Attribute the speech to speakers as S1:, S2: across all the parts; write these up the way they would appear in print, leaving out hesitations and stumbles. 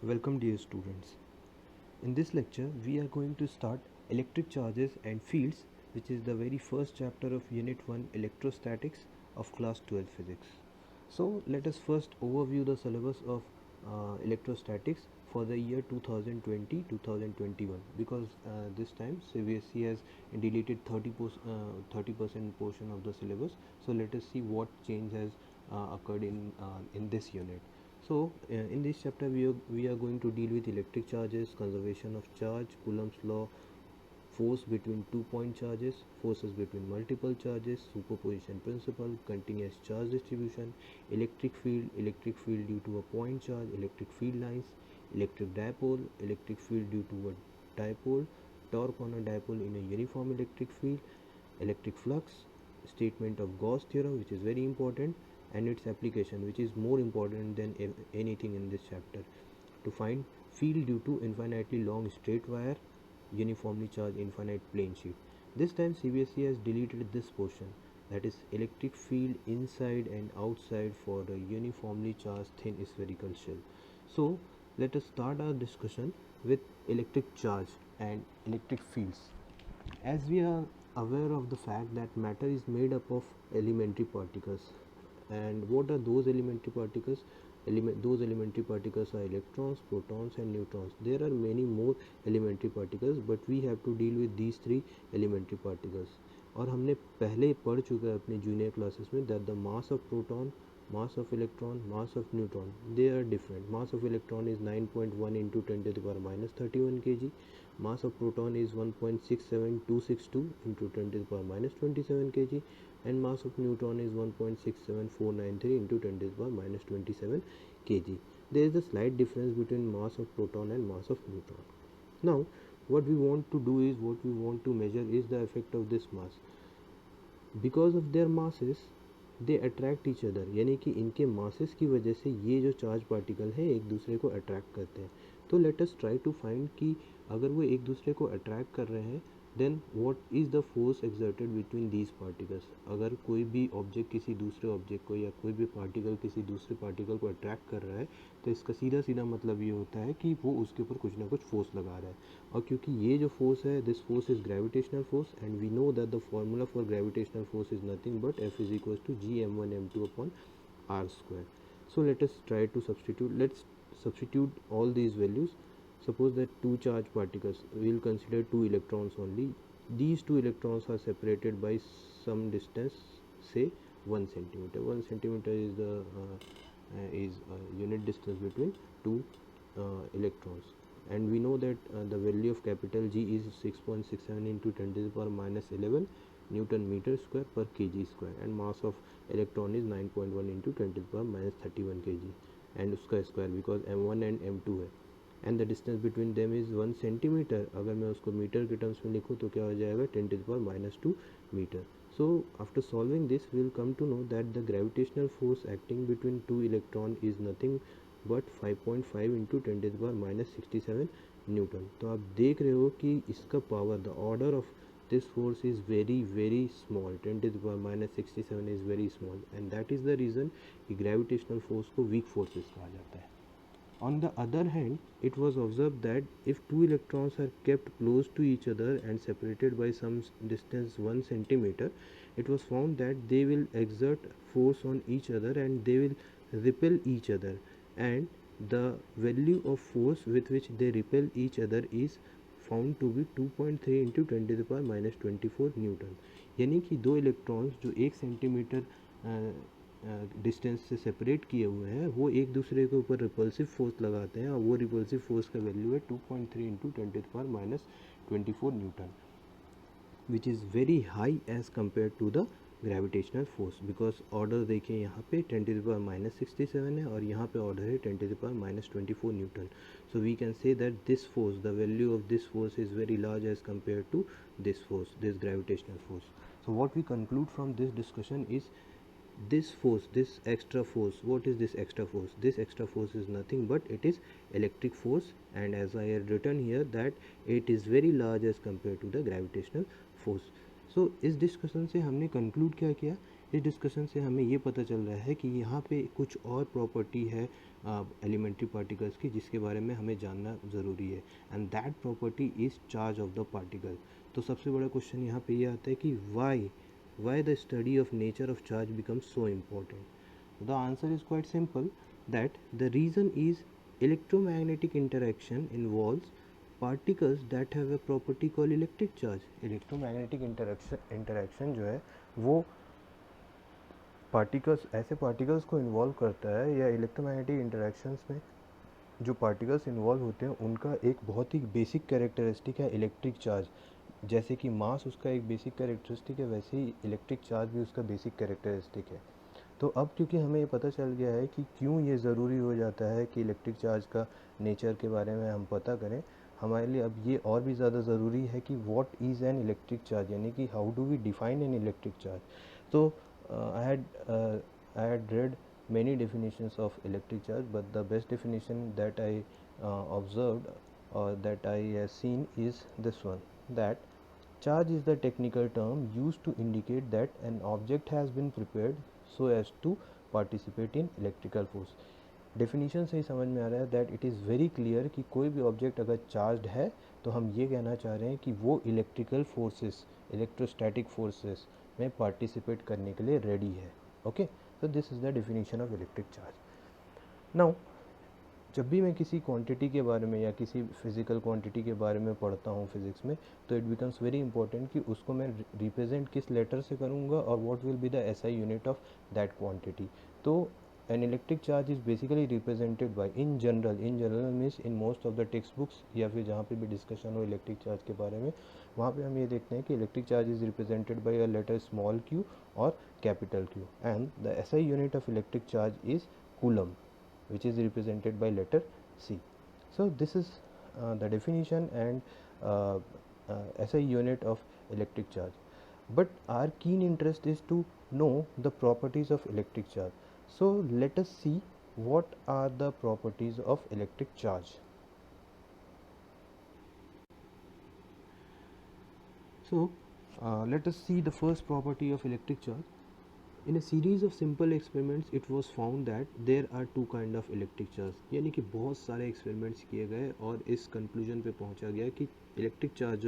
S1: Welcome dear students. In this lecture we are going to start electric charges and fields, which is the very first chapter of unit 1 electrostatics of class 12 physics. So let us first overview the syllabus of electrostatics for the year 2020-2021, because this time CBSE has deleted 30% portion of the syllabus. So let us see what change has occurred in this unit. So in this chapter we are going to deal with electric charges, conservation of charge, Coulomb's law, force between 2 point charges, forces between multiple charges, superposition principle, continuous charge distribution, electric field due to a point charge, electric field lines, electric dipole, electric field due to a dipole, torque on a dipole in a uniform electric field, electric flux, statement of Gauss theorem, which is very important, and its application, which is more important than anything in this chapter, to find field due to infinitely long straight wire, uniformly charged infinite plane sheet. This time CBSE has deleted this portion, that is electric field inside and outside for a uniformly charged thin spherical shell. So let us start our discussion with electric charge and electric fields. As we are aware of the fact that matter is made up of elementary particles, and what are those elementary particles? Those elementary particles are electrons, protons and neutrons. There are many more elementary particles, but we have to deal with these three elementary particles. और हमने पहले पढ़ चुका है अपने junior classes में that the mass of proton, mass of electron, mass of neutron, they are different. Mass of electron is 9.1 into 10 to the power minus 31 kg. Mass of proton is 1.67262 into 10 to the power minus 27 kg, and mass of neutron is 1.67493 into 10 to the power minus 27 kg. There is a slight difference between mass of proton and mass of neutron. Now what we want to measure is the effect of this mass. Because of their masses they attract each other, यानी कि इनके masses की वजह से ये जो charge particle है एक दूसरे को अट्रैक्ट करते हैं. तो let us try to find कि अगर वो एक दूसरे को अट्रैक्ट कर रहे हैं, then what is the force exerted between these particles. अगर कोई भी ऑब्जेक्ट किसी दूसरे ऑब्जेक्ट को या कोई भी पार्टिकल किसी दूसरे पार्टिकल को अट्रैक्ट कर रहा है, तो इसका सीधा सीधा मतलब ये होता है कि वो उसके ऊपर कुछ ना कुछ फोर्स लगा रहा है. और क्योंकि ये जो फोर्स है, this force is gravitational force, and we know that the formula for gravitational force is nothing but F is equals to Gm1m2 upon r square. So let us try to let's substitute all these values. Suppose that two charged particles, we will consider two electrons only. These two electrons are separated by some distance, say 1 centimeter. 1 centimeter is the unit distance between two electrons, and we know that the value of capital G is 6.67 into 10 to the power minus 11 Newton meter square per kg square, and mass of electron is 9.1 into 10 to the power minus 31 kg, and उसका square because m1 and m2 है, and the distance between them is 1 centimeter. अगर मैं उसको metre के terms में लिखूँ तो क्या हो जाएगा 10 to the power minus 2 meter. So after solving this we will come to know that the gravitational force acting between two electron is nothing but 5.5 into 10 to the power minus 67 Newton. तो आप देख रहे हो कि इसका power, the order of this force is very small. 10 to the power minus 67 is very small, and that is the reason कि gravitational force को weak forces कहा जाता है. On the other hand, it was observed that if two electrons are kept close to each other and separated by some distance 1 centimeter, it was found that they will exert force on each other and they will repel each other, and the value of force with which they repel each other is found to be 2.3 into 10 to the power minus 24 newton. यानी कि दो electrons जो 1 centimetre distance से separate किए हुए हैं वो एक दूसरे के ऊपर रिपल्सिव फोर्स लगाते हैं, और वो रिपल्सिव फोर्स का वैल्यू है 2.3 into 10 to the power minus 24 newton, which is very high as compare to the gravitational force. Because order देखिए यहाँ पे 10 टू द पावर माइनस 67 है और यहाँ पे ऑर्डर है 10 to the power minus 24 newton. So we can say that this force, the value of this force is very large as compared to this force, this gravitational force. So what we conclude from this discussion is this force, this extra force. What is this extra force? This extra force is nothing but it is electric force, and as I had written here that it is very large as compared to the gravitational force. So इस discussion से हमने conclude क्या किया इस discussion से हमें ये पता चल रहा है कि यहाँ पे कुछ और प्रॉपर्टी है एलिमेंट्री पार्टिकल्स की जिसके बारे में हमें जानना ज़रूरी है, and that property is charge of the particle. तो सबसे बड़ा क्वेश्चन यहाँ पे ये आता है कि why the study of nature of charge becomes so important. The answer is quite simple, that the reason is electromagnetic interaction involves particles that have a property called electric charge। electromagnetic interaction जो है वो ऐसे particles को involve करता है, या electromagnetic interactions में जो पार्टिकल्स इन्वॉल्व होते हैं उनका एक बहुत ही बेसिक कैरेक्टरिस्टिक है इलेक्ट्रिक चार्ज। जैसे कि मास उसका एक बेसिक कैरेक्टरिस्टिक है, वैसे ही इलेक्ट्रिक चार्ज भी उसका बेसिक कैरेक्टरिस्टिक है। तो अब क्योंकि हमें ये पता चल गया है कि क्यों ये ज़रूरी हो जाता है कि इलेक्ट्रिक चार्ज का नेचर के बारे में हम पता करें, हमारे लिए अब ये और भी ज़्यादा ज़रूरी है कि what is an electric charge, यानी कि how do we define an electric charge. तो I had read many definitions of electric charge, but the best definition that I observed or that I have seen is this one, that charge is the technical term used to indicate that an object has been prepared so as to participate in electrical force। Definition से ही समझ में आ रहा है that it is very clear कि कोई भी object अगर charged है तो हम ये कहना चाह रहे हैं कि वो इलेक्ट्रिकल फोर्सेस, इलेक्ट्रोस्टैटिक फोर्सेस में पार्टिसिपेट करने के लिए रेडी है। Okay, so this is the definition of electric charge। now जब भी मैं किसी क्वांटिटी के बारे में या किसी फिज़िकल क्वांटिटी के बारे में पढ़ता हूँ फिज़िक्स में, तो इट बिकम्स वेरी इंपॉर्टेंट कि उसको मैं रिप्रेजेंट किस लेटर से करूँगा और what will be the SI unit of that quantity. तो an electric charge is basically represented by in general means in most of the text books या फिर जहाँ पे भी डिस्कशन हो इलेक्ट्रिक चार्ज के बारे में, वहाँ पे हम ये देखते हैं कि electric charge is represented by a letter small Q और capital Q, and the SI unit of electric charge is coulomb, which is represented by letter C। So this is the definition and SI unit of electric charge. But our keen interest is to know the properties of electric charge. So let us see what are the properties of electric charge. So let us see the first property of electric charge। In a series of simple experiments it was found that there are two kind of electric charge। यानी कि बहुत सारे experiments किए गए और इस conclusion पे पहुंचा गया कि इलेक्ट्रिक चार्ज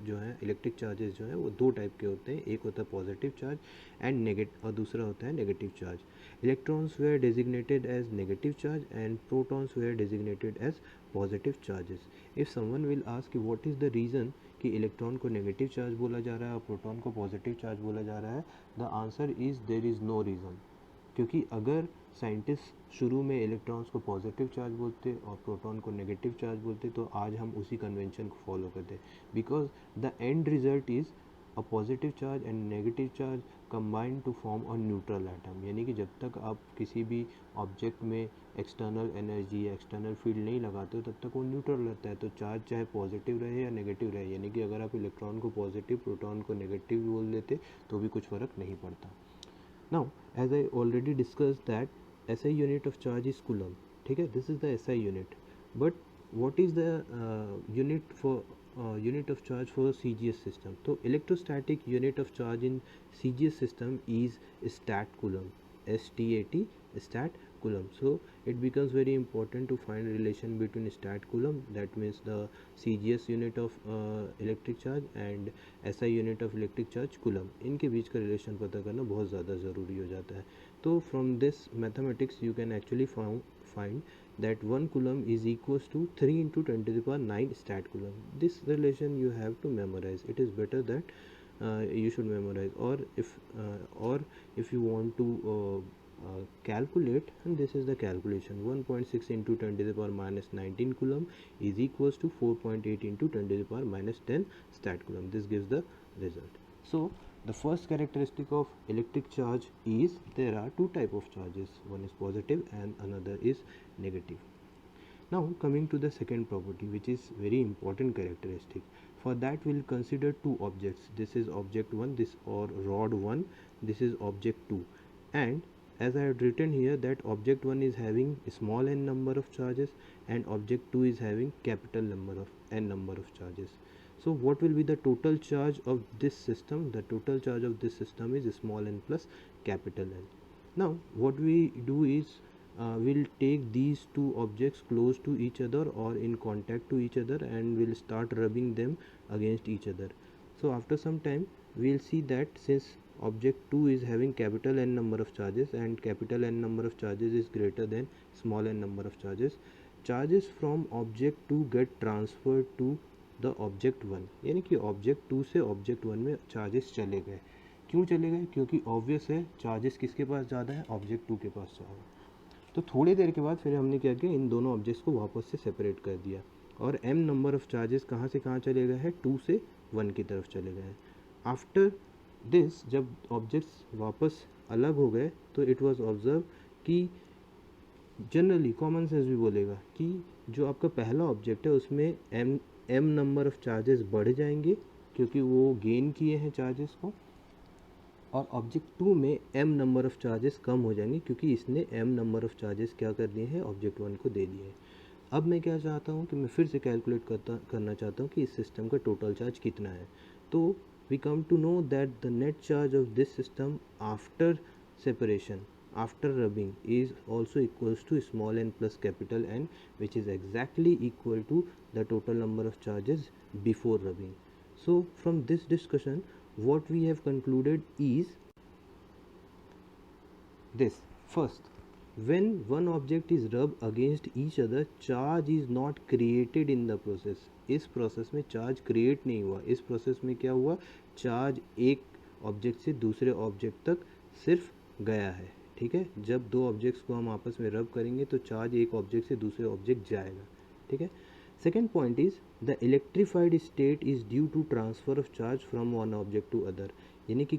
S1: जो है इलेक्ट्रिक चार्जेस जो हैं वो दो टाइप के होते हैं, एक होता है पॉजिटिव चार्ज एंड नेगेटिव और दूसरा होता है negative charge. Electrons were designated as negative charge and protons were designated as positive charges. If someone will ask कि व्हाट इज़ द रीज़न कि इलेक्ट्रॉन को नेगेटिव चार्ज बोला जा रहा है और प्रोटॉन को पॉजिटिव चार्ज बोला जा रहा है, the answer is there is no reason. क्योंकि अगर साइंटिस्ट शुरू में इलेक्ट्रॉन्स को पॉजिटिव चार्ज बोलते और प्रोटॉन को नेगेटिव चार्ज बोलते तो आज हम उसी कन्वेंशन को फॉलो करते, because the end result is a positive charge and negative charge combine to form a neutral atom. यानी कि जब तक आप किसी भी ऑब्जेक्ट में एक्सटर्नल एनर्जी या एक्सटर्नल फील्ड नहीं लगाते हो तब तक वो न्यूट्रल रहता है। तो चार्ज चाहे पॉजिटिव रहे या नेगेटिव रहे, यानी कि अगर आप इलेक्ट्रॉन को पॉजिटिव प्रोटॉन को नेगेटिव बोल देते तो भी कुछ फ़र्क नहीं पड़ता। Now, as I already discussed that SI unit of charge is coulomb, ठीक है, this is the SI unit, but what is the unit of charge for CGS system? तो electrostatic unit of charge in CGS system is stat coulomb, STAT, stat coulomb। So it becomes very important to find relation between stat coulomb, that means the CGS unit of electric charge, and SI unit of electric charge coulomb। इनके बीच का relation पता करना बहुत ज़्यादा ज़रूरी हो जाता है। तो from this mathematics you can actually find that 1 coulomb is equals to 3 into 10 to the power 9 stat coulomb। This relation you have to memorize, it is better that you should memorize, or if you want to calculate, and this is the calculation, 1.6 into 10 to the power minus 19 coulomb is equals to 4.8 into 10 to the power minus 10 stat coulomb। This gives the result। So the first characteristic of electric charge is there are two type of charges, one is positive and another is negative। Now coming to the second property, which is very important characteristic, for that we'll consider two objects, this is object 1, this or rod 1, this is object 2, and as I had written here that object 1 is having small n number of charges and object 2 is having capital number of n number of charges। So what will be the total charge of this system? The total charge of this system is small n plus capital L. Now what we do is we'll take these two objects close to each other or in contact to each other, and we'll start rubbing them against each other. So after some time we'll see that since object 2 is having capital N number of charges and capital N number of charges is greater than small n number of charges, charges from object 2 get transferred to the object 1, यानी कि object 2 से object 1 में charges चले गए. क्यों चले गए? क्योंकि ऑब्वियस है चार्जेस किसके पास ज़्यादा है, ऑब्जेक्ट 2 के पास ज़्यादा है. तो थोड़ी देर के बाद फिर हमने क्या किया, इन दोनों ऑब्जेक्ट्स को वापस से सेपरेट कर दिया और m नंबर ऑफ चार्जेस कहाँ से कहाँ चले गए हैं, 2 से 1 की तरफ चले गए हैं. आफ्टर दिस जब ऑब्जेक्ट्स वापस अलग हो गए तो इट वाज ऑब्जर्व कि जनरली कॉमन सेंस भी बोलेगा कि जो आपका पहला ऑब्जेक्ट है उसमें m नंबर ऑफ चार्जेस बढ़ जाएंगे क्योंकि वो गेन किए हैं चार्जेस को, और ऑब्जेक्ट 2 में m नंबर ऑफ चार्जेस कम हो जाएंगे क्योंकि इसने m नंबर ऑफ चार्जेस क्या कर दिए हैं, ऑब्जेक्ट 1 को दे दिए हैं. अब मैं क्या चाहता हूँ कि मैं फिर से कैलकुलेट करना चाहता हूँ कि इस सिस्टम का टोटल चार्ज कितना है. तो we come to know that the net charge of this system after separation, after rubbing, is also equals to small n plus capital N, which is exactly equal to the total number of charges before rubbing. So from this discussion what we have concluded is this: first, when one object is rubbed against each other, charge is not created in the process. इस process में charge create नहीं हुआ. इस process में क्या हुआ, charge एक object से दूसरे ऑब्जेक्ट तक सिर्फ गया है. ठीक है, जब दो ऑब्जेक्ट्स को हम आपस में रब करेंगे तो चार्ज एक ऑब्जेक्ट से दूसरे ऑब्जेक्ट जाएगा. ठीक है. Second point is the electrified state is due to transfer of charge from one object to other. यानी कि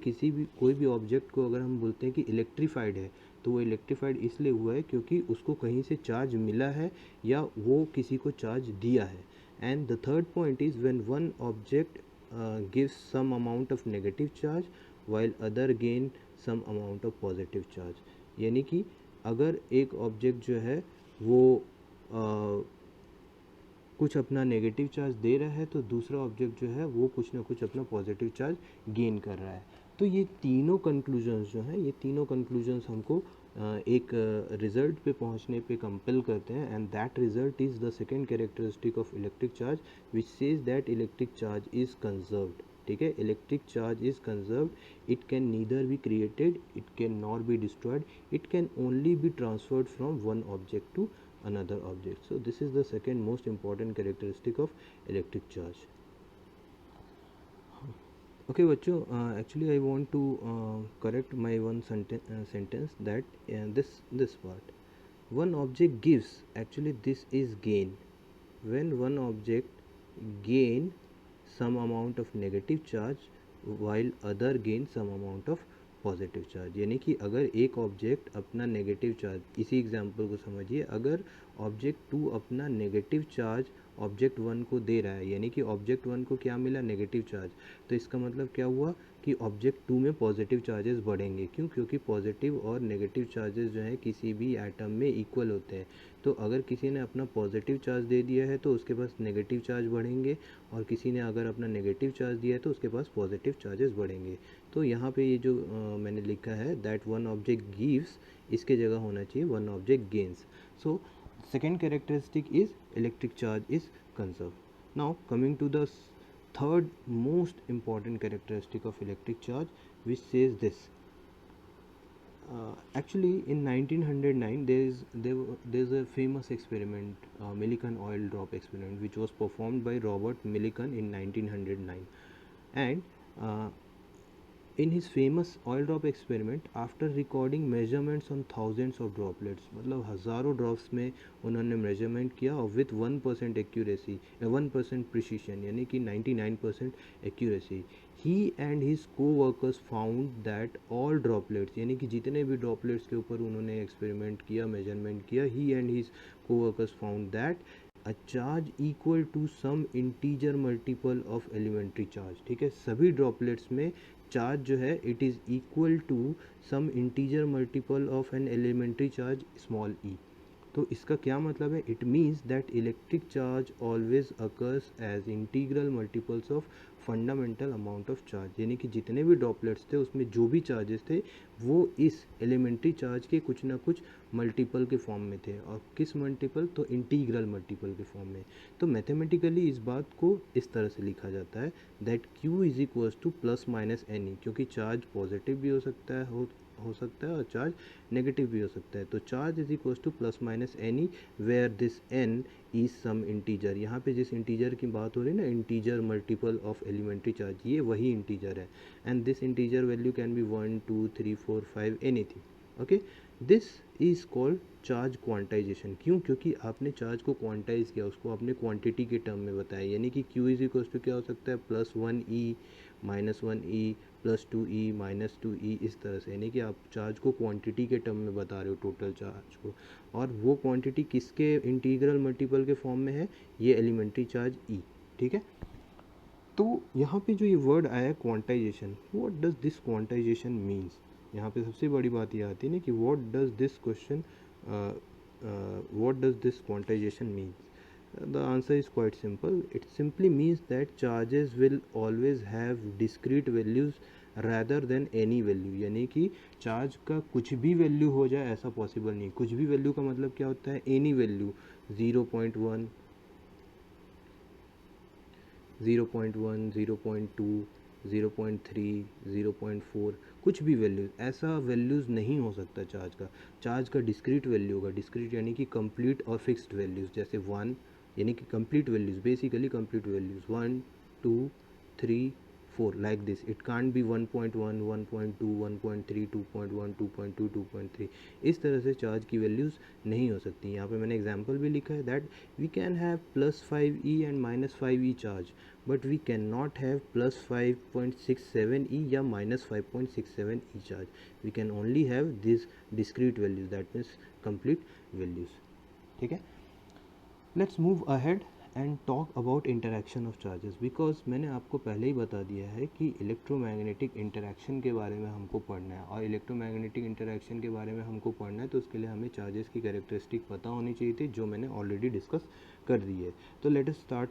S1: कोई भी ऑब्जेक्ट को अगर हम बोलते हैं कि इलेक्ट्रीफाइड है तो वो इलेक्ट्रीफाइड इसलिए हुआ है क्योंकि उसको कहीं से चार्ज मिला है या वो किसी को चार्ज दिया है. And the third point is when one object gives some amount of negative charge while other gain some amount of positive charge. यानी कि अगर एक ऑब्जेक्ट जो है वो कुछ अपना नेगेटिव चार्ज दे रहा है तो दूसरा ऑब्जेक्ट जो है वो कुछ ना कुछ अपना पॉजिटिव चार्ज गेन कर रहा है. तो ये तीनों कंक्लूजन्स जो हैं, ये तीनों कंक्लूजन्स हमको एक रिजल्ट पे पहुंचने पे कंपेल करते हैं, and that result is the second characteristic of electric charge which says that electric charge is conserved. ठीक है, electric charge is conserved. It can neither be created, it can not be destroyed, it can only be transferred from one object to another object. So this is the second most important characteristic of electric charge. Okay बच्चों, actually I want to correct my one sentence that this part, one object gives, actually this is gain. When one object gain some amount of negative charge while other gain some amount of positive charge. यानी कि अगर एक object अपना negative charge, इसी example को समझिए, अगर object 2 अपना नेगेटिव चार्ज ऑब्जेक्ट 1 को दे रहा है, यानी कि ऑब्जेक्ट 1 को क्या मिला, नेगेटिव चार्ज, तो इसका मतलब क्या हुआ कि ऑब्जेक्ट 2 में पॉजिटिव चार्जेस बढ़ेंगे. क्यों? क्योंकि पॉजिटिव और नेगेटिव चार्जेस जो है किसी भी एटम में इक्वल होते हैं. तो अगर किसी ने अपना पॉजिटिव चार्ज दे दिया है तो उसके पास नेगेटिव चार्ज बढ़ेंगे, और किसी ने अगर अपना नेगेटिव चार्ज दिया है तो उसके पास पॉजिटिव चार्जेस बढ़ेंगे. तो यहाँ पे ये जो मैंने लिखा है दैट वन ऑब्जेक्ट गिव्स, इसके जगह होना चाहिए one object gains. So second characteristic is electric charge is conserved. Now coming to the third most important characteristic of electric charge, which says this: actually in 1909 there's a famous experiment, Millikan oil drop experiment, which was performed by Robert Millikan in 1909. And in his famous oil drop experiment, after recording measurements on thousands of droplets, मतलब हज़ारों drops में उन्होंने measurement किया और with 1% accuracy, 1% precision, यानी कि 99% accuracy, he and his coworkers found that all droplets, यानी कि जितने भी ड्रॉपलेट्स के ऊपर उन्होंने एक्सपेरिमेंट किया, मेजरमेंट किया, he and his coworkers found that a charge equal to some integer multiple of elementary charge. ठीक है, सभी ड्रॉपलेट्स में चार्ज जो है it is equal to some integer multiple of an elementary charge small e. तो इसका क्या मतलब है? It means that electric charge always occurs as integral multiples of fundamental amount of charge, यानी कि जितने भी ड्रॉपलेट्स थे उसमें जो भी चार्जेस थे वो इस एलिमेंट्री चार्ज के कुछ ना कुछ मल्टीपल के फॉर्म में थे। और किस मल्टीपल? तो इंटीग्रल मल्टीपल के फॉर्म में। तो मैथमेटिकली इस बात को इस तरह से लिखा जाता है that Q is equals to plus minus any, क्योंकि चार्ज पॉजिटिव भी हो सकता है हो सकता है और चार्ज नेगेटिव भी हो सकता है। तो charge is equals to plus minus n e where this n is some integer. यहाँ पे जिस इंटीजर की बात हो रही है ना, integer multiple of elementary charge, ये वही इंटीजर है। And this integer value can be 1 2 3 4 5 anything. Okay, this is called charge quantization. क्यों? क्योंकि आपने चार्ज को क्वांटाइज किया, उसको आपने क्वांटिटी के टर्म में बताया, यानी कि Q इज इक्वल्स टू क्या हो सकता है? Plus 1E minus 1E plus 2E minus 2E, इस तरह से, यानी कि आप चार्ज को क्वांटिटी के टर्म में बता रहे हो, टोटल चार्ज को। और वो क्वांटिटी किसके इंटीग्रल मल्टीपल के फॉर्म में है? ये एलिमेंट्री चार्ज E। ठीक है, तो यहाँ पे जो ये वर्ड आया quantization, what does this quantization means? यहाँ पे सबसे बड़ी बात ये आती है ना कि what does this question what does this quantization means? The answer is quite simple. It simply means that charges will always have discrete values rather than any value, यानी कि चार्ज का कुछ भी वैल्यू हो जाए ऐसा पॉसिबल नहीं। कुछ भी वैल्यू का मतलब क्या होता है? एनी वैल्यू, 0.1 0.1 0.2 0.3 0.4, कुछ भी वैल्यू, ऐसा वैल्यूज़ नहीं हो सकता चार्ज का। चार्ज का डिस्क्रीट वैल्यू होगा। डिस्क्रीट यानी कि कंप्लीट और फिक्स्ड वैल्यूज़, जैसे 1 यानी कि complete values, basically complete values 1 2 3 4 like this. It can't be 1.1 1.2 1.3 2.1 2.2 2.3, इस तरह से चार्ज की वैल्यूज़ नहीं हो सकती। यहाँ पे मैंने एग्जांपल भी लिखा है that we can have plus 5E and minus 5E charge, but we cannot have plus 5.67E या minus 5.67E charge. We can only have these discrete values, that means complete values. ठीक है, let's move ahead and talk about interaction of charges, because मैंने आपको पहले ही बता दिया है कि इलेक्ट्रोमैग्नेटिक इंटरेक्शन के बारे में हमको पढ़ना है, और इलेक्ट्रोमैग्नेटिक इंटरेक्शन के बारे में हमको पढ़ना है तो उसके लिए हमें चार्जेस की कैरेक्टरिस्टिक पता होनी चाहिए थी, जो मैंने ऑलरेडी डिस्कस कर दी है। तो let us start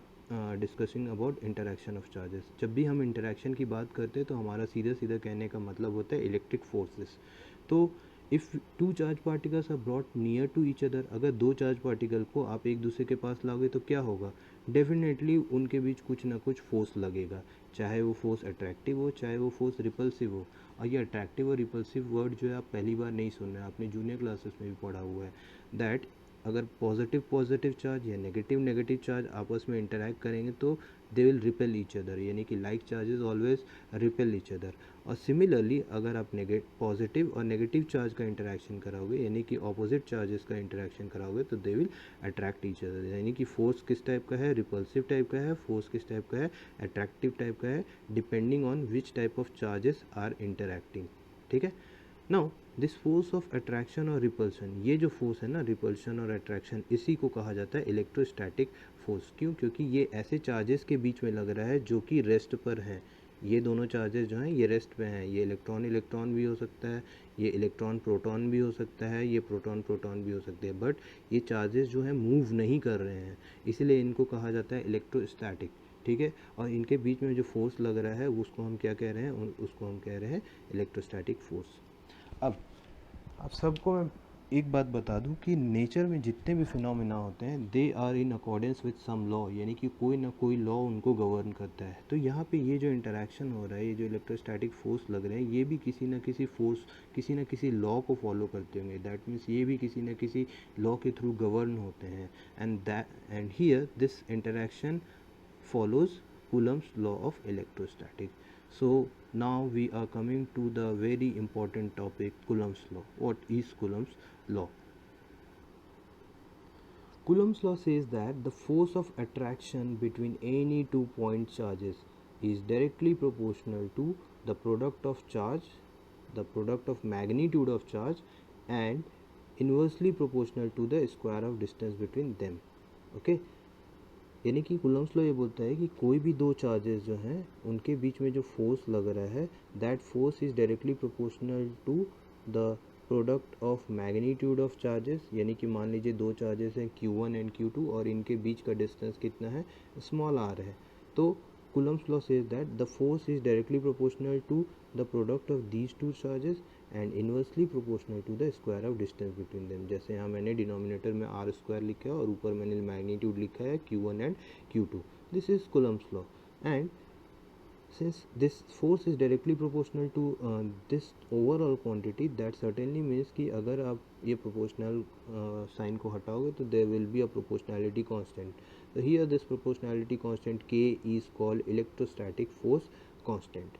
S1: discussing about interaction of charges. जब भी हम इंटरेक्शन की बात करते हैं तो हमारा सीधा सीधा कहने का मतलब होता है इलेक्ट्रिक फोर्सेस। तो if two charge particles are brought near to each other, अगर दो चार्ज पार्टिकल को आप एक दूसरे के पास लाओगे तो क्या होगा? डेफिनेटली उनके बीच कुछ ना कुछ फोर्स लगेगा, चाहे वो फोर्स अट्रैक्टिव हो चाहे वो फोर्स रिपल्सिव हो। और ये अट्रैक्टिव और रिपल्सिव वर्ड जो है आप पहली बार नहीं सुन रहे हैं, आपने जूनियर क्लासेस में भी पढ़ा हुआ है दैट अगर पॉजिटिव पॉजिटिव चार्ज या नेगेटिव नेगेटिव चार्ज आपस में इंटरैक्ट करेंगे तो they will repel each other, यानी कि like charges always repel each other. और सिमिलरली अगर आप पॉजिटिव और नेगेटिव चार्ज का इंटरेक्शन कराओगे, यानी कि ऑपोजिट चार्जेस का इंटरेक्शन कराओगे, तो they will attract each other. यानी कि फोर्स किस टाइप का है? रिपल्सिव टाइप का है। फोर्स किस टाइप का है? अट्रैक्टिव टाइप का है, depending on which type of charges are interacting. ठीक है, now this force of attraction और रिपल्शन, ये जो फोर्स है ना, रिपल्शन और अट्रैक्शन, इसी को कहा जाता है इलेक्ट्रोस्टैटिक फोर्स। क्यों? क्योंकि ये ऐसे चार्जेस के बीच में लग रहा है जो कि रेस्ट पर हैं। ये दोनों चार्जेस जो हैं ये रेस्ट पे हैं। ये इलेक्ट्रॉन इलेक्ट्रॉन भी हो सकता है, ये इलेक्ट्रॉन प्रोटॉन भी हो सकता है, ये प्रोटॉन प्रोटॉन भी हो सकते हैं, बट ये चार्जेस जो हैं मूव नहीं कर रहे हैं, इसीलिए इनको कहा जाता है इलेक्ट्रोस्टैटिक। ठीक है, और इनके बीच में जो फोर्स लग रहा है उसको हम क्या कह रहे हैं? उसको हम कह रहे हैं इलेक्ट्रोस्टैटिक फोर्स। अब आप सबको मैं एक बात बता दूं कि नेचर में जितने भी फिनोमेना होते हैं they are in accordance with some law, यानी कि कोई ना कोई लॉ उनको गवर्न करता है। तो यहाँ पे ये जो इंटरेक्शन हो रहा है, ये जो इलेक्ट्रोस्टैटिक फोर्स लग रहे हैं, ये भी किसी ना किसी फोर्स, किसी ना किसी लॉ को फॉलो करते होंगे। दैट मीन्स ये भी किसी ना किसी लॉ के थ्रू गवर्न होते हैं। And here this interaction follows Coulomb's law of electrostatic. So now we are coming to the very important topic, Coulomb's law. What is Coulomb's law? Coulomb's law says that the force of attraction between any two point charges is directly proportional to the product of charge, the product of magnitude of charge, and inversely proportional to the square of distance between them. Okay, यानी कि Coulomb's law ये बोलता है कि कोई भी दो charges जो हैं उनके बीच में जो फोर्स लग रहा है, that force is directly proportional to the product of magnitude of charges, यानी कि मान लीजिए दो चार्जेस हैं Q1 एंड Q2 और इनके बीच का डिस्टेंस कितना है, स्मॉल r है। तो Coulomb's law says that the force is directly proportional to the product of these two charges and inversely proportional to the square of distance between them। जैसे यहाँ मैंने डिनोमिनेटर में r स्क्वायर लिखा है और ऊपर मैंने मैग्नीट्यूड लिखा है Q1 and Q2। This is Coulomb's law। And since this force is directly proportional to this overall quantity, that certainly means कि अगर आप ये proportional sign को हटाओगे तो there will be a proportionality constant। so here this proportionality constant K is called electrostatic force constant।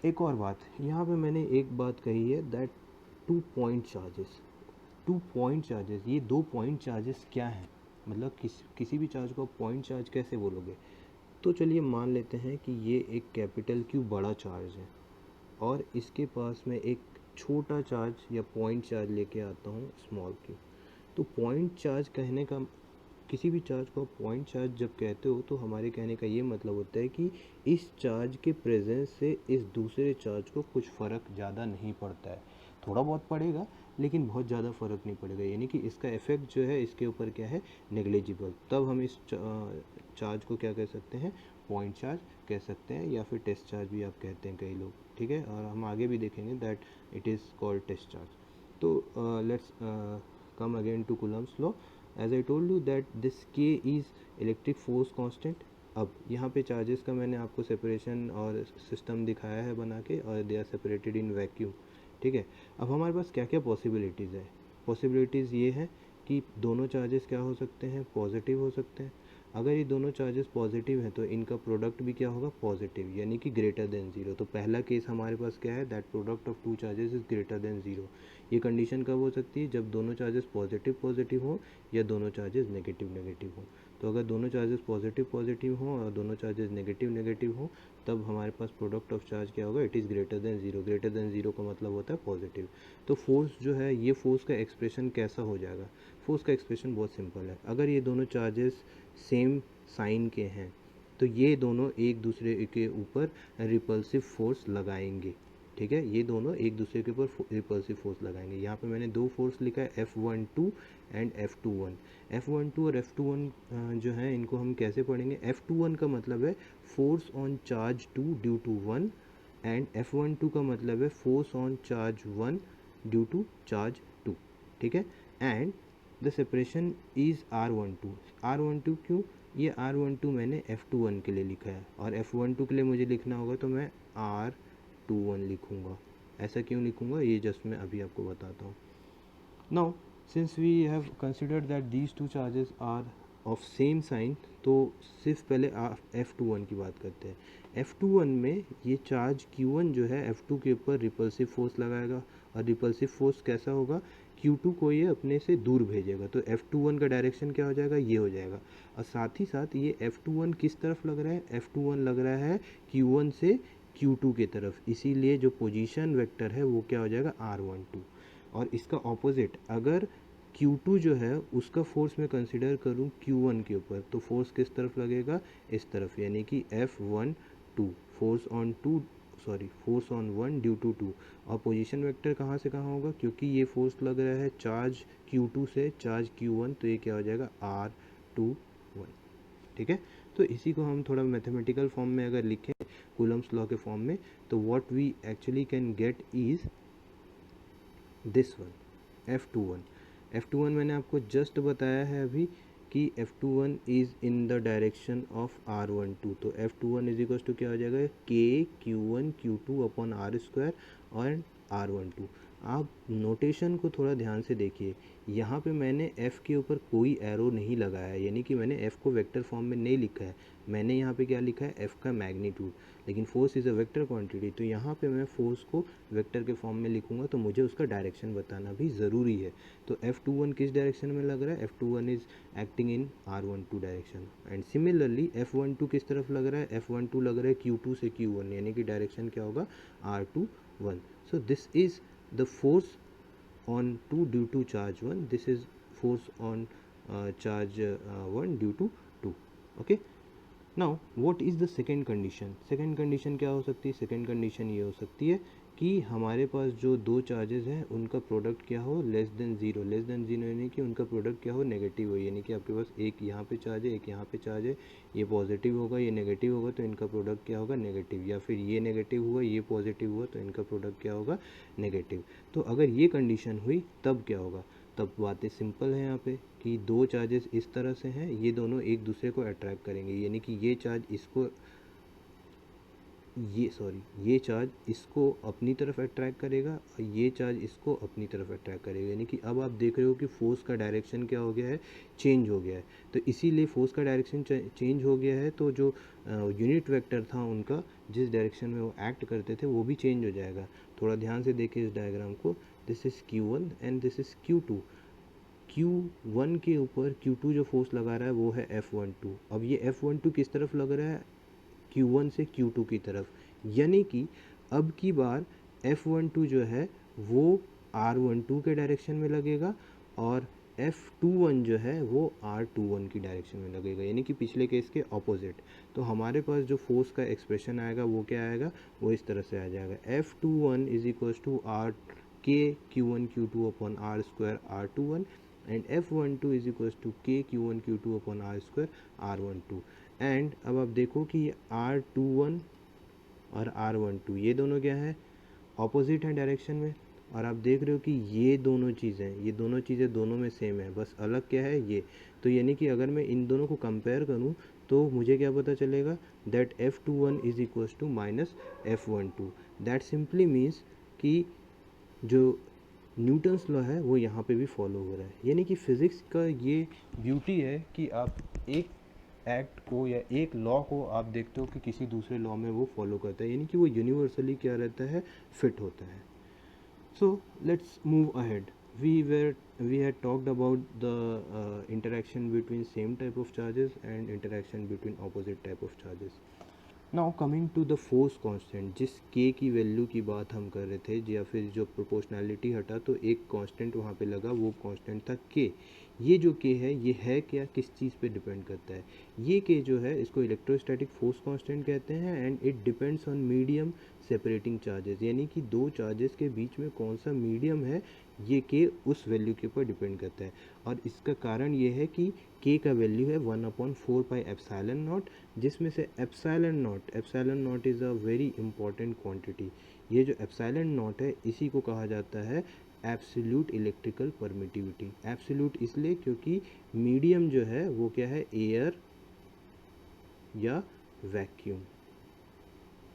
S1: एक और बात यहाँ पे मैंने एक बात कही है that टू पॉइंट चार्जेस, ये दो पॉइंट चार्जेस क्या हैं, मतलब किसी भी चार्ज को पॉइंट चार्ज कैसे बोलोगे। तो चलिए मान लेते हैं कि ये एक कैपिटल Q बड़ा चार्ज है और इसके पास में एक छोटा चार्ज या पॉइंट चार्ज लेके आता हूँ स्मॉल q। तो पॉइंट चार्ज कहने का, किसी भी चार्ज को पॉइंट चार्ज जब कहते हो तो हमारे कहने का ये मतलब होता है कि इस चार्ज के प्रेजेंस से इस दूसरे चार्ज को कुछ फ़र्क ज़्यादा नहीं पड़ता है, थोड़ा बहुत पड़ेगा लेकिन बहुत ज़्यादा फ़र्क नहीं पड़ेगा, यानी कि इसका इफ़ेक्ट जो है इसके ऊपर क्या है, नेग्लिजिबल। तब हम इस चार्ज को क्या कह सकते हैं, पॉइंट चार्ज कह सकते हैं, या फिर टेस्ट चार्ज भी आप कहते हैं कई लोग, ठीक है। और हम आगे भी देखेंगे that it is called test charge. तो let's come again to Coulomb's law। As I told you that this K is electric force constant. अब यहाँ पे चार्जेस का मैंने आपको सेपरेशन और सिस्टम दिखाया है बना के, और they are separated in vacuum, ठीक है। अब हमारे पास क्या क्या पॉसिबिलिटीज़ है, पॉसिबिलिटीज़ ये है कि दोनों चार्जेस क्या हो सकते हैं, पॉजिटिव हो सकते हैं। अगर ये दोनों चार्जेस पॉजिटिव हैं तो इनका प्रोडक्ट भी क्या होगा, पॉजिटिव, यानी कि ग्रेटर देन ज़ीरो। तो पहला केस हमारे पास क्या है, that product of two charges is greater than zero. ये कंडीशन कब हो सकती है, जब दोनों चार्जेस पॉजिटिव हो या दोनों चार्जेस नेगेटिव हो। तो अगर दोनों चार्जेस पॉजिटिव हों और दोनों चार्जेस नेगेटिव हों, तब हमारे पास प्रोडक्ट ऑफ चार्ज क्या होगा, it is greater than zero. Greater than zero का मतलब होता है पॉजिटिव। तो फोर्स जो है, ये फोर्स का एक्सप्रेशन कैसा हो जाएगा, फोर्स का एक्सप्रेशन बहुत सिंपल है। अगर ये दोनों चार्जेस सेम साइन के हैं तो ये दोनों एक दूसरे के ऊपर रिपल्सिव फोर्स लगाएंगे, ठीक है। ये दोनों एक दूसरे के ऊपर रिपल्सिव फोर्स लगाएंगे। यहाँ पे मैंने दो फोर्स लिखा है, F12 एंड F21। F12 और F21 जो है इनको हम कैसे पढ़ेंगे, F21 का मतलब है force on charge 2 due to 1 and F12 का मतलब है force on charge 1 due to charge 2, ठीक है। And the separation is R12 क्यों, ये R12 मैंने F21 के लिए लिखा है और F12 के लिए मुझे लिखना होगा तो मैं R21 लिखूँगा। ऐसा क्यों लिखूँगा, ये जस्ट मैं अभी आपको बताता हूँ। Now since we have considered that these two charges are of same sign, तो सिर्फ पहले F21 की बात करते हैं। F21 में ये चार्ज Q1 जो है F2 के ऊपर रिपल्सिव फोर्स लगाएगा, और रिपल्सिव फोर्स कैसा होगा, Q2 को ये अपने से दूर भेजेगा। तो F21 का डायरेक्शन क्या हो जाएगा, ये हो जाएगा। और साथ ही साथ ये F21 किस तरफ लग रहा है, F21 लग रहा है Q1 से Q2 की तरफ, इसीलिए जो पोजीशन वेक्टर है वो क्या हो जाएगा, R12। और इसका ऑपोजिट, अगर Q2 जो है उसका फोर्स मैं कंसिडर करूँ Q1 के ऊपर, तो फोर्स किस तरफ लगेगा, इस तरफ, यानी कि F12 force on 1 due to 2। और पोजीशन वेक्टर कहाँ से कहाँ होगा, क्योंकि ये फोर्स लग रहा है चार्ज Q2 से चार्ज Q1, तो ये क्या हो जाएगा, R21, ठीक है। तो इसी को हम थोड़ा मैथमेटिकल फॉर्म में अगर लिखें Coulomb's लॉ के फॉर्म में, तो what we actually can get is this one, F21 मैंने आपको जस्ट बताया है अभी कि F21 is in the direction of R12। तो F21 इज इक्वल टू क्या हो जाएगा, K Q2 upon R square और R12। आप नोटेशन को थोड़ा ध्यान से देखिए, यहाँ पे मैंने F के ऊपर कोई एरो नहीं लगाया, यानी कि मैंने F को वेक्टर फॉर्म में नहीं लिखा है। मैंने यहाँ पे क्या लिखा है, F का मैग्नीट्यूड, लेकिन force is a vector quantity, तो यहाँ पे मैं फोर्स को वेक्टर के फॉर्म में लिखूँगा तो मुझे उसका डायरेक्शन बताना भी ज़रूरी है। तो F21 किस डायरेक्शन में लग रहा है, F21 is acting in R12 direction. And similarly F12 किस तरफ लग रहा है, F12 लग रहा है Q2 से Q1, यानी कि डायरेक्शन क्या होगा, R21। So this is the force on 2 due to charge 1, this is force on charge 1 due to 2, okay। now what is the second condition, second condition क्या हो सकती है, second condition ये हो सकती है कि हमारे पास जो दो चार्जेस हैं उनका प्रोडक्ट क्या हो less than zero, less than zero यानी कि उनका प्रोडक्ट क्या हो नेगेटिव हो, यानी कि आपके पास एक यहाँ पे चार्ज है एक यहाँ पे चार्ज है, ये पॉजिटिव होगा ये नेगेटिव होगा तो इनका प्रोडक्ट क्या होगा नेगेटिव, या फिर ये नेगेटिव हुआ ये पॉजिटिव हुआ तो इनका प्रोडक्ट क्या होगा नेगेटिव। तो अगर ये कंडीशन हुई तब क्या होगा, तब बातें सिंपल है यहाँ पे कि दो चार्जेस इस तरह से हैं, ये दोनों एक दूसरे को अट्रैक्ट करेंगे, यानी कि ये चार्ज इसको ये चार्ज इसको अपनी तरफ अट्रैक्ट करेगा और ये चार्ज इसको अपनी तरफ अट्रैक्ट करेगा, यानी कि अब आप देख रहे हो कि फोर्स का डायरेक्शन क्या हो गया है, चेंज हो गया है। तो इसीलिए फोर्स का डायरेक्शन चेंज हो गया है तो जो यूनिट वेक्टर था उनका जिस डायरेक्शन में वो एक्ट करते थे वो भी चेंज हो जाएगा। थोड़ा ध्यान से देखिए इस डायग्राम को, this is Q1 and this is Q2। Q1 के ऊपर Q2 जो फोर्स लगा रहा है वो है F12। अब ये F12 किस तरफ लग रहा है, Q1 से Q2 की तरफ, यानी कि अब की बार F12 जो है वो R12 के डायरेक्शन में लगेगा और F21 जो है वो R21 की डायरेक्शन में लगेगा, यानी कि पिछले केस के ऑपोजिट। तो हमारे पास जो फोर्स का एक्सप्रेशन आएगा वो क्या आएगा, वो इस तरह से आ जाएगा F21 is equals to R K Q1 Q2 upon R square R21 and F12 is equals to K Q1 Q2 upon R square R12। And अब आप देखो कि R21 और R12 ये दोनों क्या है, ऑपोजिट है डायरेक्शन में, और आप देख रहे हो कि ये दोनों चीज़ें दोनों में सेम है, बस अलग क्या है ये। तो यानी कि अगर मैं इन दोनों को कंपेयर करूँ तो मुझे क्या पता चलेगा, that F21 is equals to minus F12। That simply means कि जो न्यूटन्स लॉ है वो यहाँ पे भी फॉलो हो रहा है, यानी कि फिज़िक्स का ये ब्यूटी है कि आप एक एक्ट को या एक लॉ को आप देखते हो कि किसी दूसरे लॉ में वो फॉलो करता है, यानी कि वो यूनिवर्सली क्या रहता है, फिट होता है। So let's move ahead. We had talked about the interaction between same type of charges and interaction between opposite type of charges. Now coming to the force constant, जिस k की वैल्यू की बात हम कर रहे थे, या फिर जो प्रोपोर्शनैलिटी हटा तो एक कांस्टेंट वहाँ पे लगा, वो कांस्टेंट था k। ये जो k है ये है क्या, किस चीज़ पे डिपेंड करता है, ये k जो है इसको इलेक्ट्रोस्टैटिक फोर्स कांस्टेंट कहते हैं and it depends on medium separating charges, यानी कि दो चार्जेस के बीच में कौन सा मीडियम है ये k उस वैल्यू के ऊपर डिपेंड करता है। और इसका कारण ये है कि k का वैल्यू है 1/4 पाई एप्सिलॉन नॉट, जिसमें से epsilon not is a very important quantity. ये जो एप्सिलॉन नॉट है इसी को कहा जाता है एब्सोल्यूट इलेक्ट्रिकल परमिटिविटी। एब्सोल्यूट इसलिए क्योंकि मीडियम जो है वो क्या है, एयर या वैक्यूम।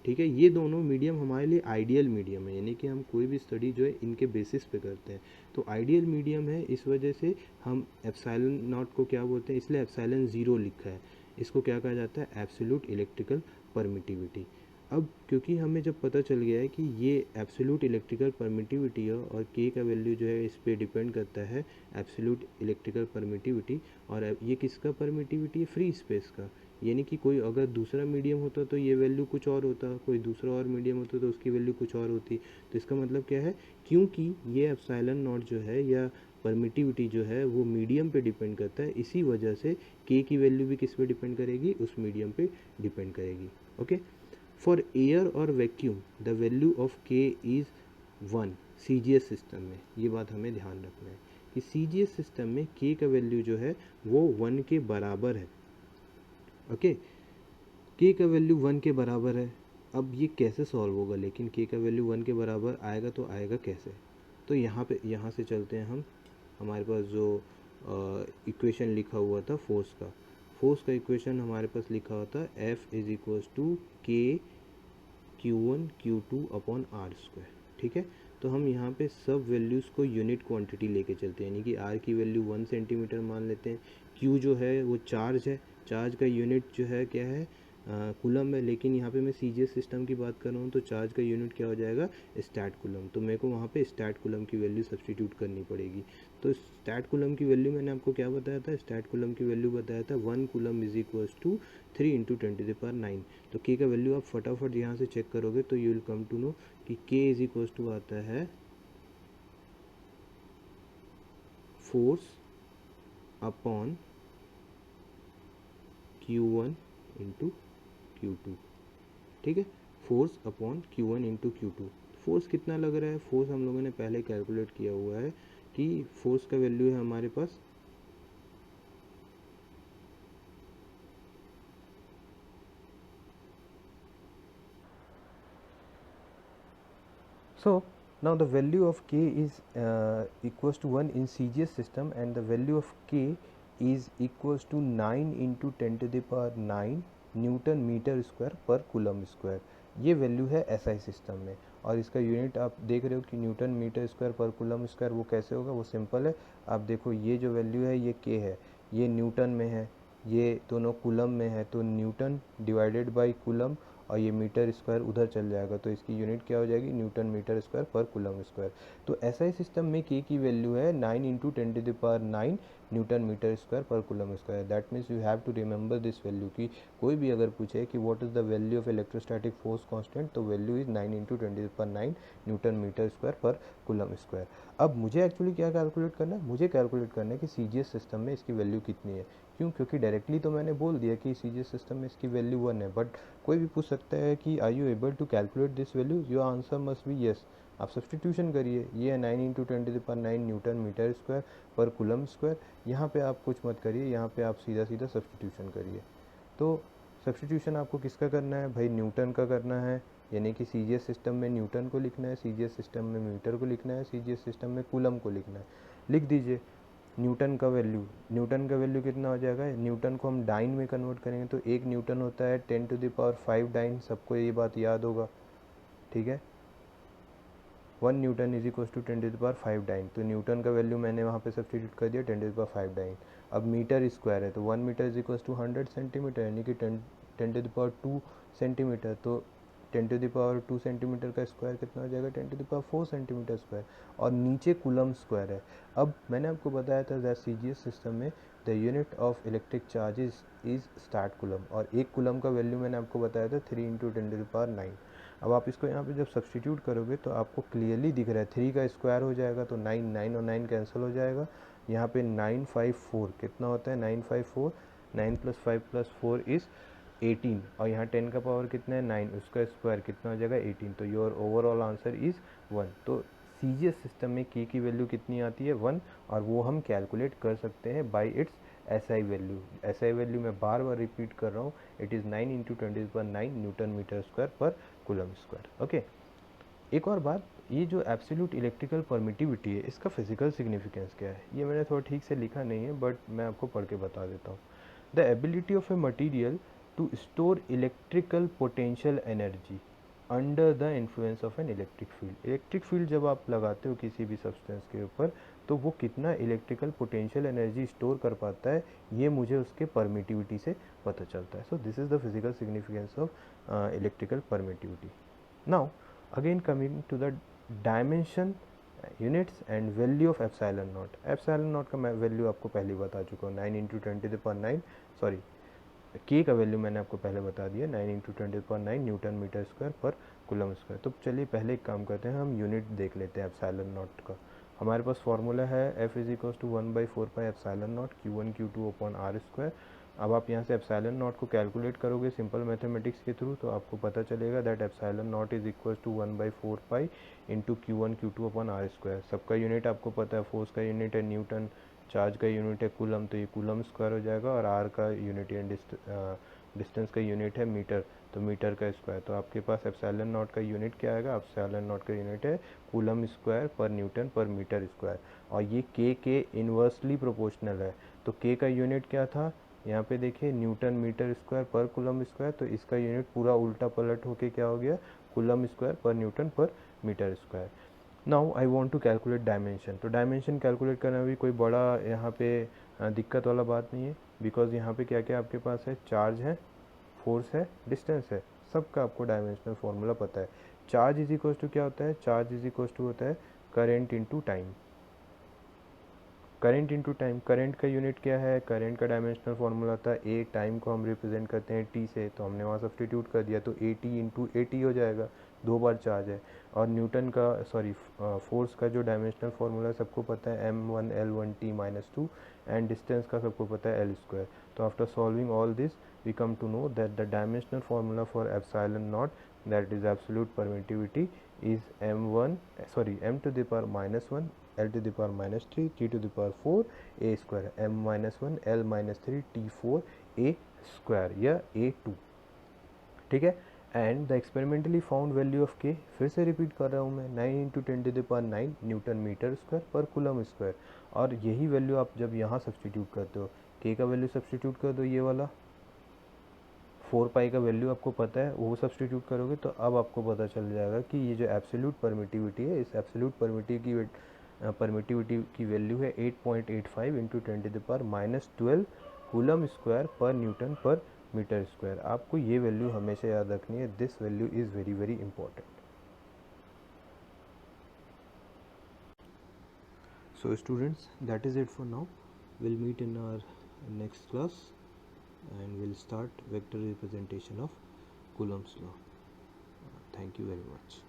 S1: ठीक है, ये दोनों मीडियम हमारे लिए आइडियल मीडियम है, यानी कि हम कोई भी स्टडी जो है इनके बेसिस पे करते हैं, तो आइडियल मीडियम है, इस वजह से हम एप्सिलॉन नॉट को क्या बोलते हैं, इसलिए एप्सिलॉन ज़ीरो लिखा है, इसको क्या कहा जाता है, एब्सोल्यूट इलेक्ट्रिकल परमिटिविटी। अब क्योंकि हमें जब पता चल गया है कि ये एब्सोल्यूट इलेक्ट्रिकल परमिटिविटी है और के का वैल्यू जो है इस पर डिपेंड करता है एब्सोल्यूट इलेक्ट्रिकल परमिटिविटी, और ये किसका परमिटिविटी है, फ्री स्पेस का, यानी कि कोई अगर दूसरा मीडियम होता तो ये वैल्यू कुछ और होता, कोई दूसरा और मीडियम होता तो उसकी वैल्यू कुछ और होती। तो इसका मतलब क्या है, क्योंकि ये एप्सिलॉन नॉट जो है या परमिटिविटी जो है वो मीडियम पे डिपेंड करता है, इसी वजह से के की वैल्यू भी किस पे डिपेंड करेगी, उस मीडियम पे डिपेंड करेगी। ओके, फॉर एयर और वैक्यूम द वैल्यू ऑफ के इज़ 1 CGS सिस्टम में, ये बात हमें ध्यान रखना है कि CGS सिस्टम में के का वैल्यू जो है वो 1 के बराबर है। ओके, के का वैल्यू 1 के बराबर है, अब ये कैसे सॉल्व होगा, लेकिन के का वैल्यू 1 के बराबर आएगा तो आएगा कैसे, तो यहाँ से चलते हैं हम, हमारे पास जो इक्वेशन लिखा हुआ था फोर्स का इक्वेशन हमारे पास लिखा हुआ था F इज इक्वल्स टू के Q1 Q2 upon R square. ठीक है, तो हम यहाँ पे सब वैल्यूज़ को यूनिट क्वांटिटी लेके चलते हैं, यानी कि R की वैल्यू 1 सेंटीमीटर मान लेते हैं, Q जो है वो चार्ज है, चार्ज का यूनिट जो है क्या है, कूलम है, लेकिन यहाँ पे मैं CGS सिस्टम की बात कर रहा हूँ तो चार्ज का यूनिट क्या हो जाएगा, स्टैट कूलम, तो मेरे को वहाँ पे स्टैट कूलम की वैल्यू सब्सटीट्यूट करनी पड़ेगी। तो स्टैट कूलम की वैल्यू मैंने आपको क्या बताया था, स्टैट कूलम की वैल्यू बताया था 1 कूलम इज इक्वल्स टू 3 × 10⁹। तो के का वैल्यू आप फटाफट यहाँ से चेक करोगे तो you will come to know कि के इज इक्वल्स टू आता है फोर्स अपॉन Q1 × Q2। ठीक है, force upon Q1 × Q2, force कितना लग रहा है, फोर्स हम लोगों ने पहले कैलकुलेट किया हुआ है कि फोर्स का वैल्यू है हमारे पास So now the value of k is equals to 1 in CGS system, and the value of k is equals to 9 into 10 to the power 9 newton metre square पर कूलम स्क्वायर। ये वैल्यू है SI system में, और इसका unit आप देख रहे हो कि न्यूटन मीटर स्क्वायर पर कूलम स्क्वायर। वो कैसे होगा, वो सिंपल है। आप देखो ये जो वैल्यू है ये k है, ये न्यूटन में है, ये दोनों कूलम में है, तो न्यूटन डिवाइडेड बाय कूलम, और ये मीटर स्क्वायर उधर चल जाएगा, तो इसकी यूनिट क्या हो जाएगी, न्यूटन मीटर स्क्वायर पर कूलम स्क्वायर। तो SI सिस्टम में k की वैल्यू है 9 into 10 to the power 9 newton metre square पर coulomb square. That means you have to remember this value कि कोई भी अगर पूछे कि what is the value of electrostatic force constant, तो value is 9 into 10 to the power 9 newton metre square पर coulomb square. अब मुझे एक्चुअली क्या कैलकुलेट करना है, मुझे कैलकुलेट करना है कि CGS सिस्टम में इसकी वैल्यू कितनी है। क्यों, क्योंकि डायरेक्टली तो मैंने बोल दिया कि CGS सिस्टम में इसकी वैल्यू 1 है, बट कोई भी पूछ सकता है कि are you able to calculate this value, your answer must be yes. आप सब्सटीट्यूशन करिए, ये है 9 into 10 to the power 9 newton metre square पर कूलम स्क्वायर। यहाँ पे आप कुछ मत करिए, यहाँ पे आप सीधा सीधा सब्सटीट्यूशन करिए। तो सब्सटीट्यूशन आपको किसका करना है भाई, न्यूटन का करना है, यानी कि CGS सिस्टम में न्यूटन को लिखना है, CGS सिस्टम में मीटर को लिखना है, CGS सिस्टम में कूलम को लिखना है। लिख दीजिए न्यूटन का वैल्यू कितना हो जाएगा, न्यूटन को हम डाइन में कन्वर्ट करेंगे तो 1 न्यूटन होता है 10 टू द पावर 5 डाइन, सबको ये बात याद होगा, ठीक है। 1 newton is equal to 10 to the power 5 dyne, तो न्यूटन का वैल्यू मैंने वहाँ पे सब्सटीट्यूट कर दिया 10 टू द पावर 5 डाइन। अब मीटर स्क्वायर है, तो 1 metre is equal to 100 centimetre, यानी कि 10 टू द पावर 2 सेंटीमीटर। तो 10 टू द पावर 2 सेंटीमीटर का स्क्वायर कितना हो जाएगा, 10 to the power 4 centimetre square. और नीचे कूलम स्क्वायर है। अब मैंने आपको बताया था दैट CGS सिस्टम में the unit of electric charges is start coulomb, और एक कूलम का वैल्यू मैंने आपको बताया था 3 इंटू 10 टू द पावर 9। अब आप इसको यहाँ पे जब सब्सटीट्यूट करोगे तो आपको क्लियरली दिख रहा है 3 का स्क्वायर हो जाएगा, तो 9 और 9 कैंसिल हो जाएगा। यहाँ पे 954 कितना होता है, 954, 9 प्लस 5 प्लस 4 इज़ 18, और यहाँ 10 का पावर कितना है 9, उसका स्क्वायर कितना हो जाएगा 18, तो योर ओवरऑल आंसर इज़ 1। तो CGS सिस्टम में k की वैल्यू कितनी आती है 1, और वो हम कैलकुलेट कर सकते हैं by its SI value. SI value मैं बार बार रिपीट कर रहा हूँ, it is 9 into 10 to the power 9 newton metre square पर कूलम स्क्वायर। ओके, एक और बात, ये जो एब्सोल्यूट इलेक्ट्रिकल परमिटिविटी है, इसका फिजिकल सिग्निफिकेंस क्या है, ये मैंने थोड़ा ठीक से लिखा नहीं है, बट मैं आपको पढ़ के बता देता हूँ। The ability of a material to store electrical potential energy under the influence of an electric field. Electric field जब आप लगाते हो किसी भी सब्सटेंस के ऊपर, तो वो कितना इलेक्ट्रिकल पोटेंशियल एनर्जी स्टोर कर पाता है, ये मुझे उसके परमिटिविटी से पता चलता है। So this is the physical significance of electrical permittivity. Now again coming to the dimension, units and value of epsilon naught। epsilon naught का मैं वैल्यू आपको पहले ही बता चुका हूँ, 9 into 10 to the power 9, sorry k का वैल्यू मैंने आपको पहले बता दिया, 9 into 10 to the power 9 newton metre square पर कूलम स्क्वायर। तो चलिए पहले एक काम करते हैं, हम यूनिट देख लेते हैं एप्सिलॉन नॉट का। हमारे पास फॉर्मूला है F is equal to 1/4 pi epsilon naught Q1 Q2 upon R square. अब आप यहाँ से एप्सिलॉन नॉट को कैलकुलेट करोगे सिंपल मैथमेटिक्स के थ्रू, तो आपको पता चलेगा that epsilon naught is equal to 1/4 pi into Q1 Q2 upon R square. सबका यूनिट आपको पता है, फोर्स का यूनिट है न्यूटन, चार्ज का यूनिट है कूलम, तो ये कूलम स्क्वायर हो जाएगा, और R का यूनिट है डिस्टेंस का यूनिट है मीटर, तो मीटर का स्क्वायर। तो आपके पास एप्सिलॉन नॉट का यूनिट क्या आएगा, एप्सिलॉन नॉट का यूनिट है कूलम स्क्वायर पर न्यूटन पर मीटर स्क्वायर, और ये k के इन्वर्सली प्रोपोर्शनल है। तो k का यूनिट क्या था, यहाँ पे देखिए न्यूटन मीटर स्क्वायर पर कूलम स्क्वायर, तो इसका यूनिट पूरा उल्टा पलट होके क्या हो गया, कूलम स्क्वायर पर न्यूटन पर metre square. Now I want to calculate dimension. तो डायमेंशन कैलकुलेट करना भी कोई बड़ा यहाँ पे दिक्कत वाला बात नहीं है, बिकॉज यहाँ पे क्या क्या आपके पास है, चार्ज है, फोर्स है, डिस्टेंस है, सबका आपको डायमेंशनल फार्मूला पता है। चार्ज इज इक्वल टू क्या होता है, चार्ज इज इक्वल टू होता है current into time, current into time. Current का यूनिट क्या है, करंट का डायमेंशनल फार्मूला था ए, टाइम को हम रिप्रेजेंट करते हैं टी से, तो हमने वहाँ सब्सटीट्यूट कर दिया, तो A T into A T हो जाएगा, 2 बार चार्ज है। और न्यूटन का सॉरी फोर्स का जो डायमेंशनल फार्मूला सबको पता है m1L1T-2, एंड डिस्टेंस का सबको पता है एल स्क्वायर। तो after solving all this we come to know that the dimensional formula for epsilon naught, that is absolute permittivity, is m1 sorry m to the power minus 1, l to the power minus 3, t to the power 4, a square, m minus 1, l minus 3, t4, a square या a2, ठीक है। And the experimentally found value of के, फिर से repeat कर रहा हूँ मैं, 9 इंटू 10⁻9 न्यूटन मीटर स्क्वायर पर कूलम स्क्वायर। और यही वैल्यू आप जब यहाँ सब्सटीट्यूट करते हो, के का वैल्यू सब्सटीट्यूट कर दो, ये वाला 4 पाई का वैल्यू आपको पता है, वो सब्सटीट्यूट करोगे तो अब आपको पता चल जाएगा कि ये जो एब्सोल्यूट परमिटिविटी है, इस एब्सोल्यूट परमिटिविटी की वैल्यू है 8.85 इंटू 10⁻12 कूलम स्क्वायर पर न्यूटन पर मीटर स्क्वायर। आपको ये वैल्यू हमेशा याद रखनी है, this value is very very important. So students, that is it for now. We'll meet in our next class and we'll start vector representation of Coulomb's law. Thank you very much.